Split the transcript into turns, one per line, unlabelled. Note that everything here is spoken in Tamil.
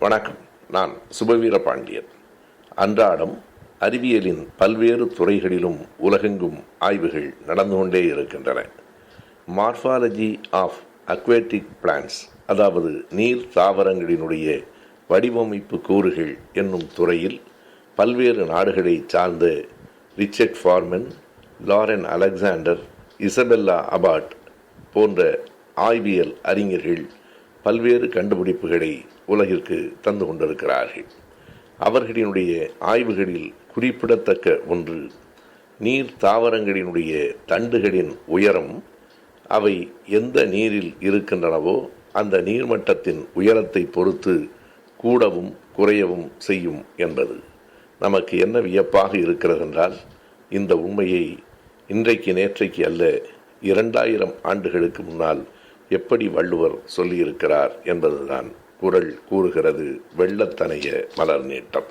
வணக்கம். நான் சுபவீர பாண்டியன். அன்றாடம் அறிவியலின் பல்வேறு துறைகளிலும் உலகெங்கும் ஆய்வுகள் நடந்து கொண்டே இருக்கின்றன. மார்பாலஜி ஆஃப் அக்வேட்டிக் பிளான்ட்ஸ், அதாவது நீர் தாவரங்களினுடைய வடிவமைப்பு கூறுகள் என்னும் துறையில் பல்வேறு நாடுகளை சார்ந்த Richard Forman, Lauren Alexander, Isabella Abbott போன்ற ஆய்வியல் அறிஞர்கள் பல்வேறு கண்டுபிடிப்புகளை உலகிற்கு தந்து கொண்டிருக்கிறார்கள். அவர்களினுடைய ஆய்வுகளில் குறிப்பிடத்தக்க ஒன்று, நீர் தாவரங்களினுடைய தண்டுகளின் உயரம் அவை எந்த நீரில் இருக்கின்றனவோ அந்த நீர்மட்டத்தின் உயரத்தை பொறுத்து கூடவும் குறையவும் செய்யும் என்பது. நமக்கு என்ன வியப்பாக இருக்கிறது என்றால், இந்த உண்மையை இன்றைக்கு நேற்றைக்கு அல்ல, 2000 ஆண்டுகளுக்கு முன்னால் எப்படி வள்ளுவர் சொல்லியிருக்கிறார் என்பதுதான் குறள் கூறுகிறது. வெள்ளத்தனைய மலர் நீட்டம்.